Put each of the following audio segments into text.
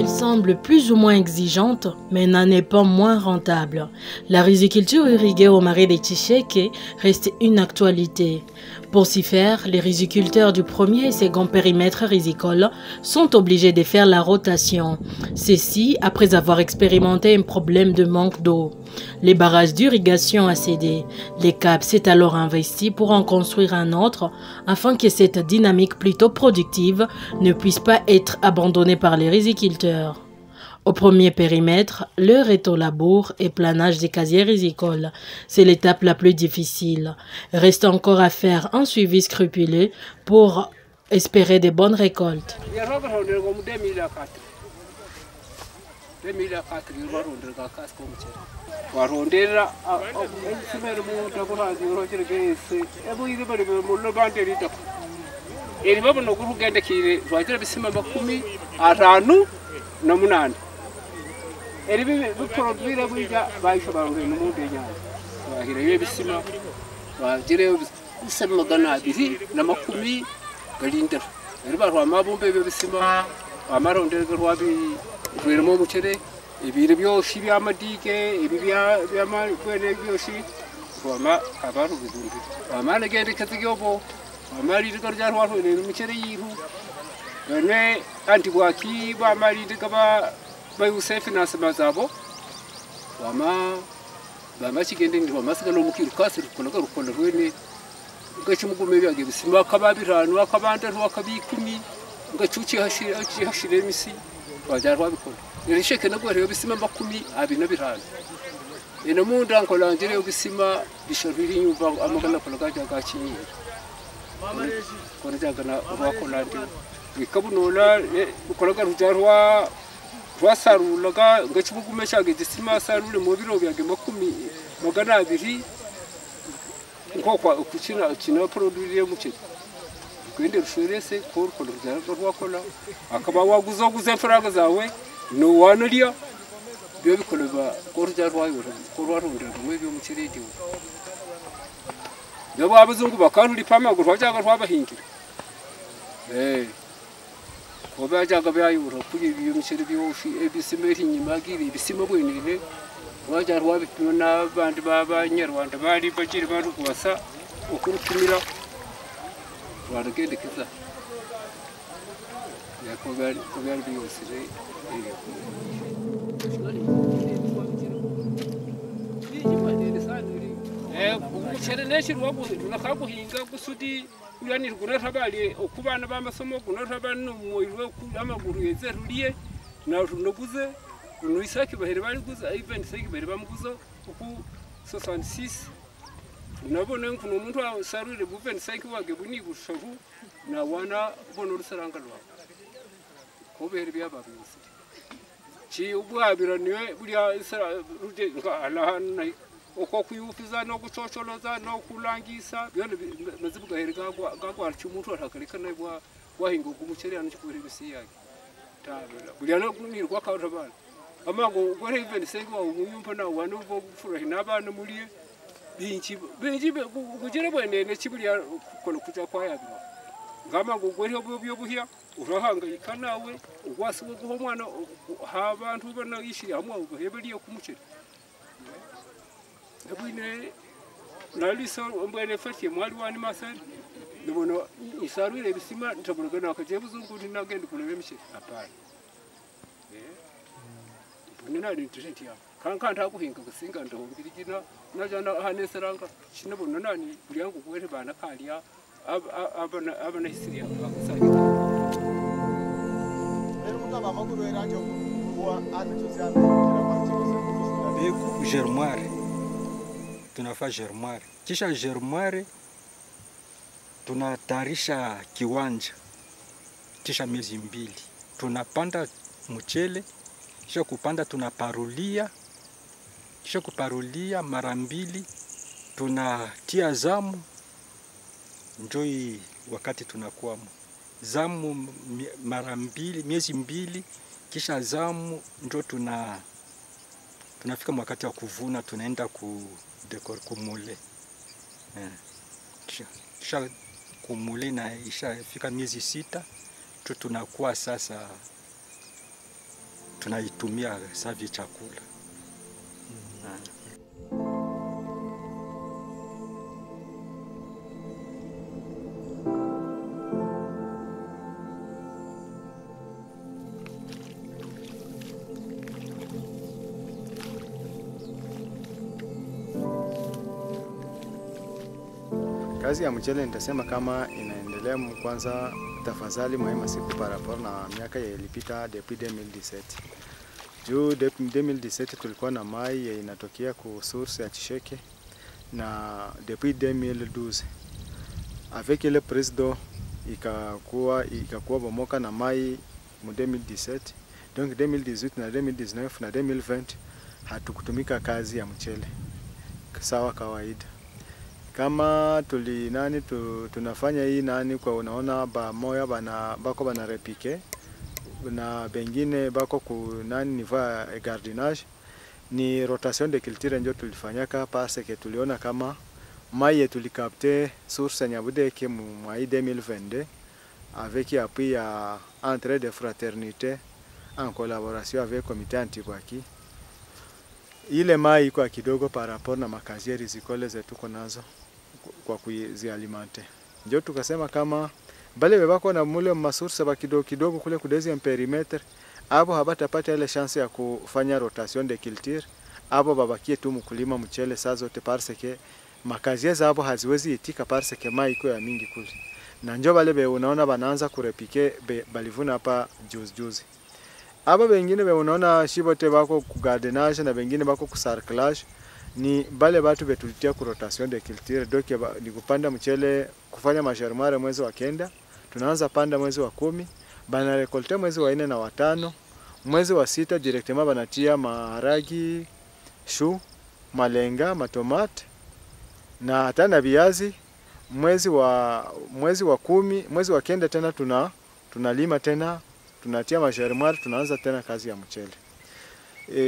Elle semble plus ou moins exigeante, mais n'en est pas moins rentable. La riziculture irriguée au marais des Tchèques reste une actualité. Pour s'y faire, les riziculteurs du premier et second périmètre rizicole sont obligés de faire la rotation. Ceci après avoir expérimenté un problème de manque d'eau. Les barrages d'irrigation a cédé. Les CAP s'est alors investi pour en construire un autre afin que cette dynamique plutôt productive ne puisse pas être abandonnée par les riziculteurs. Au premier périmètre, l'heure est au labour et planage des casiers rizicoles. C'est l'étape la plus difficile. Reste encore à faire un suivi scrupuleux pour espérer de bonnes récoltes. Eribi produire buja baisho bangu no munde nya bahira yebisima bagire bisema gana biri na makumi galinda eriba rwa mabumbe bebisima amaronde rwa bi rwiremo mucere ibiri byoshi byamadike ibibya byamabwene byoshi rwama abaru bidumbi amana gende katigyobo amari rikorja rwa rwe mucere yiru ne antigwaki ba mari dikaba bayusefi nasemazabo bama chigende ndi bamasika no mukiru kasiri konaga rukondo rwene ngachimugume byage bisima kababirano akabanda rwakabikumi ngachuchi hashire misi bajarwa bikondo irisheke no gore bisima makumi abina birano ina munda nkolangire bisima bishoriri nyumba amagana konaga gachinyira konaga na rwakolandi bikabunola konaga rujarwa rwasarulaga ngachimukumeshaga gisima sarule mu biro byage makumi magana abiri nkokwa ukina produire muche kwende rushorese ko rwakola akaba waguza faranga zawe no wanalia byo bikoleba ko rwarwayo ko rwarunda mu byo muchiridi byo babuzungu bakantu lipama rwajaga rwabahingira obajaga byayura kuri biyo misheri byoshi ebisimeri nyimagiri bisimo bwenene waja rwabipina bandi babanyarwanda bari bagiri bari kwasa okurutumira rwaragende kiza yakobari biyosire umuchere neshirwa nakaguhinga gusudi yani ruguna rabali okubana bamasomo guna rabano moyirwe kulamaguru yezeruliye na runoguze kunuisaki bahere bari guza even saki bahere bamuguza ku 66 nabone nkuno umuntu asarure buven saki wage buni gushavu na wana bono rusaranga rwa ko behere byababise chi ubwabira niwe buriya isara ruje alahana uko kuyufiza no gucocholoza no kulangisa byone mazibuga herega gagwarcha umuntu atakarika naibwa wahinga kumuchere ano chikore bisi yake tabela bulyano kunirwa kaura bana amango gore even sengo umuyumpa na wano vo gufurahi nabana muliye binchi kugere bwene ne chibulya kono kuja kwayabira ngamango gore byo buhya urahanga ikanawe ugwasiwe guho mwana ha bantu bana yishiri hamwe ubehebeliye kumuchere Abune naliso mbene fati mwali wani masari ndono isarwire bisima ntabulagana akajebuzungu ninagenda kulebe mishe apana bunina ni tishenti ya kanka ntakuhinga gusinga ndombirigina najana haneseranga kinabona nani bulyangu kwere bana kaliya abana hisiria bakusanya mutaba makuru eranje kwa anachoziana beku germoire tunafaa germoire kisha germoire tunatayarisha kiwanja kisha miezi 2 tunapanda mchele kisha kupanda tunaparulia kisha kuparulia mara 2 tunatia zamu njoi wakati tunakuwa zamu mara 2 miezi 2 kisha zamu ndio tunafika wakati wa kuvuna tunaenda kumule kisha kumule na ishafika miezi 6 tu tunakuwa sasa tunaitumia savi chakula. Kazi ya mchele nitasema kama inaendelea kwanza tafadhali muhimu siku par rapport na miaka ilipita depuis 2017. Juu depuis 2017 tulikuwa na mai inatokea ku source ya Chisheke na depuis 2012 avec le président ikakuwa bomoka na mai mu 2017. Donc 2018 na 2019 na 2020 hatukutumika kazi ya mchele sawa kawaida. Kama tunafanya hii kwa unaona moya bako bana repike na bengine bako ku niva gardinage ni rotation de culture ndio tulifanyaka parce que tuliona kama mai tulikapte source Nyabudeke mu 2022 avec appui ya entrée de fraternité en collaboration avec comité Antibaki. Ile mai kwa kidogo par rapport na makazi rizikole zetu konazo kwa kuzialimante. Ndio tukasema kama bale bebako na mule masource ba kidogo kule kudezi perimeter abo habatapata ile chance ya kufanya rotation de culture, abo babakie tu mkulima mchele saa zote parce que makazi zao haziwezi itika parce que mai iko ya mingi kule. Na ndio bale unaona banaanza kurepike balivuna hapa juzi. Aba bengine unaona shibote bako ku gardenage na bengine bako ku sarclage ni bale batu betulitia ku rotation de culture donc ni kupanda mchele kufanya masharmare mwezi wa kenda, tunaanza panda mwezi wa 10, bana rekolte mwezi wa 4 na wa 5, mwezi wa 6 directement banatia maharagi, shu, malenga, matomate na hata na viazi. Mwezi wa 10, mwezi wa kenda tena tunalima tena, tunatia masharmare, tunaanza tena kazi ya mchele.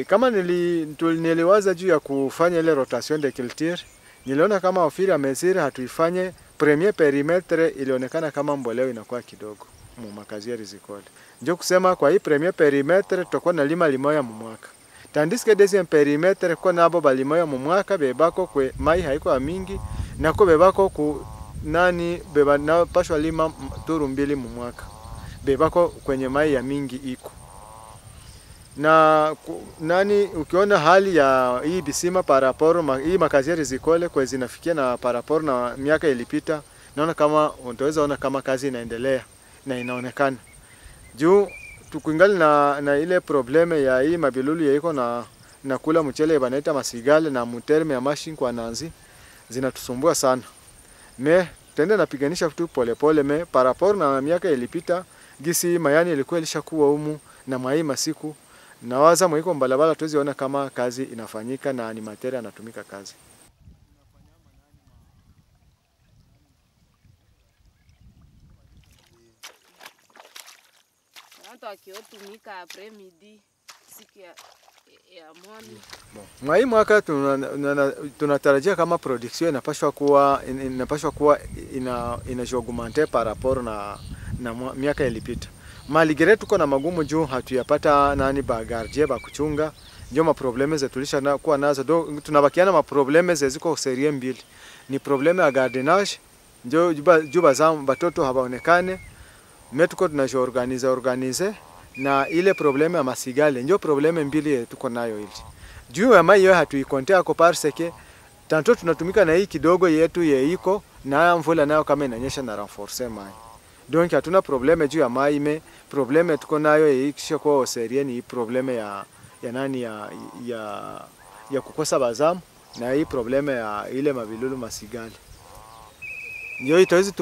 Kama niliwaza juu ya kufanya ile rotation de culture, niliona kama ofiri ya mezira hatuifanye premier perimetre, ilionekana kama mboleo inakuwa kidogo mu makazi ya rizikole. Ndio kusema kwa hii premier perimetre tutakuwa na lima limoya mu mwaka. Tandis que deuxième perimetre kwa nabo balimoya mu mwaka bebako kwe mai haiko mingi na ko bebako ku beba na pashwa lima turu 2 mu mwaka. Bebako kwenye mai ya mingi iko. Na ukiona hali ya hii bisima paraporo hii makazi ya rizikole kwa zinafikia na paraporo na miaka ilipita, naona kama utaweza ona kama kazi inaendelea na inaonekana. Juu tukuingali na ile probleme ya hii mabilulu ya iko na kula mchele banaita masigale na muterme ya machine kwa nanzi zinatusumbua sana. Tende napiganisha tu pole paraporo na miaka ilipita gisi mayani ilikuwa ilishakuwa humu na mai masiku. Nawaza mwiko mbalabala tuziona kama kazi inafanyika na animateri anatumika kazi. Watu wakiotumika après midi siku ya mwani. Mwai mwaka tunatarajia kama production inapaswa kuwa inajogumante par rapport na miaka ilipita. Maligere tuko na magumu juu hatuyapata ba gardien ba kuchunga, ndio maprobleme zetu tulisha kuwa nazo. Tunabakiana maprobleme ziko serie mbili. Ni probleme ya gardenage, ndio juba zamu batoto habaonekane. Tuko tunajiorganize na ile probleme ya masigale, ndio probleme mbili tuko nayo hili. Juu ya mai hatuikontea kwa parce que tanto tunatumika na hii kidogo yetu iko na mvula nayo kama inanyesha na renforcer mai. Donc hatuna probleme juu ya mai, probleme tuko nayo ikisha kwa serie ni probleme ya kukosa bazamu na hii probleme ya ile mabilulu masigale. Ndio itawezi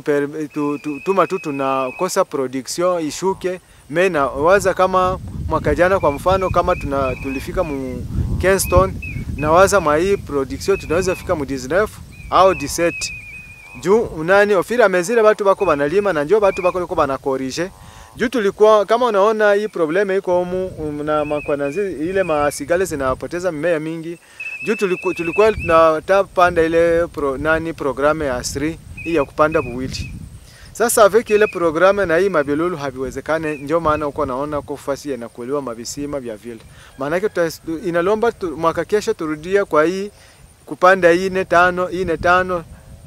tuma tu tunakosa production ishuke. Mena waza kama mwaka jana kwa mfano kama tulifika mu 15 ton, na waza hii production tunaweza fika mu 19 au 17. Juu ofira mezile batu bako banalima na njoo batu bako liko bana corriger. Juu tulikuwa kama unaona hii probleme iko humu na makwananzi ile masigale zinapoteza mimea mingi. Juu tulikuwa tunatapanda ile programe ya 3 hii ya kupanda buwili. Sasa avec ile programme na hii mavilulu haviwezekane, ndio maana uko naona uko fasi yanakuliwa mavisima vya vile. Maana yake inalomba mwaka kesho turudia kwa hii kupanda ine 5 ine 5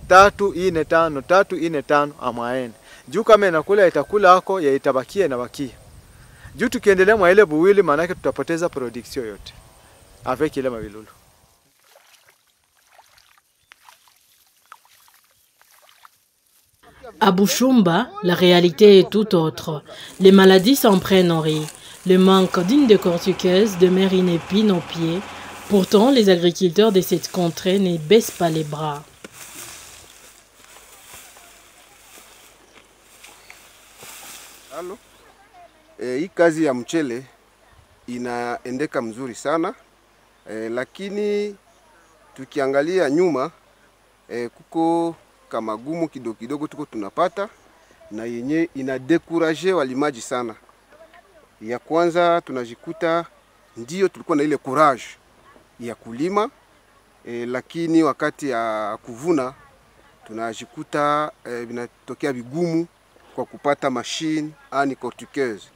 3 ine 5 3 ine 5 amaene. Juu kama inakula itakula hako ya itabakia na bakia. Juu tukiendelea mwa ile buwili maana yake tutapoteza production yote. Avec ile mavilulu. À Bushumba, la réalité est tout autre. Les maladies s'en prennent en riz. Le manque d'une décortiqueuse demeure une épine au pied. Pourtant, les agriculteurs de cette contrée ne baissent pas les bras. Halo. Hii kazi ya mchele inaendeka mzuri sana. Lakini tukiangalia nyuma kuko kama gumu kidogo tuko tunapata na yenye inadekuraje walimaji sana. Ya kwanza tunajikuta ndio tulikuwa na ile courage ya kulima lakini wakati ya kuvuna tunajikuta vinatokea vigumu kwa kupata machine ani cortiqueuse.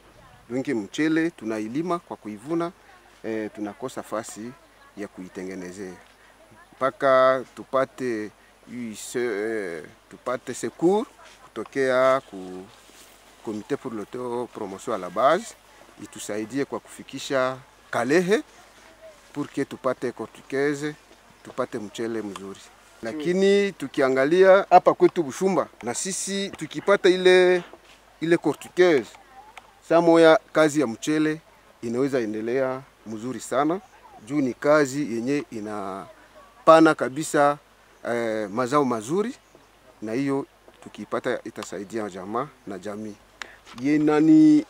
Dunki mchele tunailima kwa kuivuna tunakosa fasi ya kuitengenezea. Mpaka tupate secours kutokea ku Comité pour l'autopromotion à la base itusaidie kwa kufikisha Kalehe pour que tupate cortiqueuse, tupate mchele mzuri. Lakini tukiangalia hapa kwetu Bushumba na sisi tukipata ile cortiqueuse samoya kazi ya mchele inaweza endelea mzuri sana. Juu ni kazi yenye inapana kabisa mazao mazuri na hiyo tukipata itasaidia jamaa na jamii. Yenani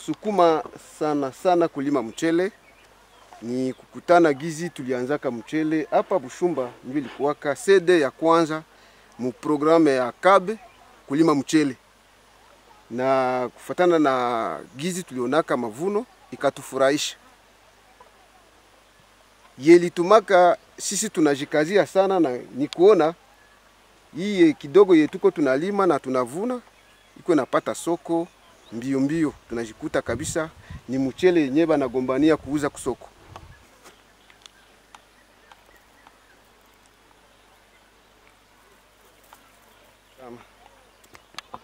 sukuma sana kulima mchele ni kukutana gizi tulianzaka mchele hapa Bushumba ndio ilikuwaka CD ya kwanza mu programme ya Kabe kulima mchele. Na kufatana na gizi tulionaka mavuno ikatufurahisha. Yelitumaka sisi tunajikazia sana na ni kuona hii kidogo yetuko tunalima na tunavuna iko napata soko mbio tunajikuta kabisa ni mchele yenyewe banagombania kuuza kusoko.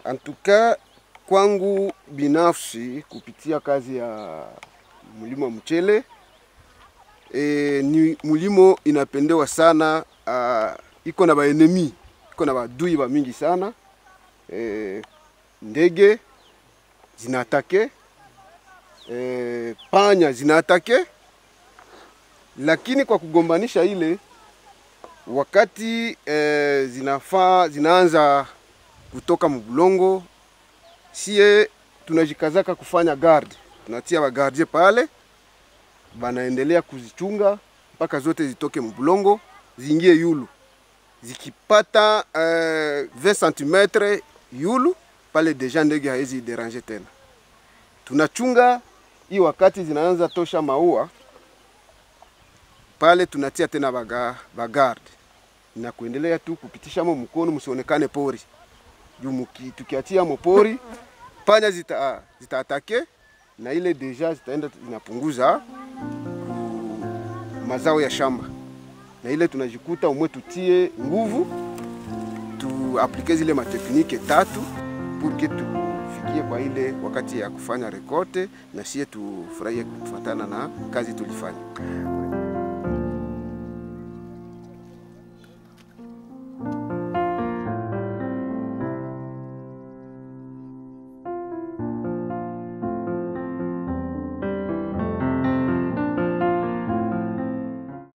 Antuka kwangu binafsi kupitia kazi ya mlimo mchele ni mulimo inapendewa sana. Iko na baenemi, iko na badui ba mingi sana. Ndege zinatake, panya zinatake, lakini kwa kugombanisha ile wakati zinaanza kutoka mbulongo, sie tunajikazaka kufanya guard. Tunatia wa gardie pale, banaendelea kuzichunga mpaka zote zitoke mbulongo, ziingie yulu. Zikipata 20 cm yulu, pale deja ndege haezi deranger tena. Tunachunga hii wakati zinaanza tosha maua, pale tunatia tena bagard. Na kuendelea tu kupitisha mkono msionekane pori. Juu tukiatia mopori, panya zitaatake na ile deja zitaenda zinapunguza mazao ya shamba. Na ile tunajikuta umwe tutie nguvu tu aplike zile mateknike 3 pour que tufikie kwa ile wakati ya kufanya rekote na sie tufurahie kufuatana na kazi tulifanya.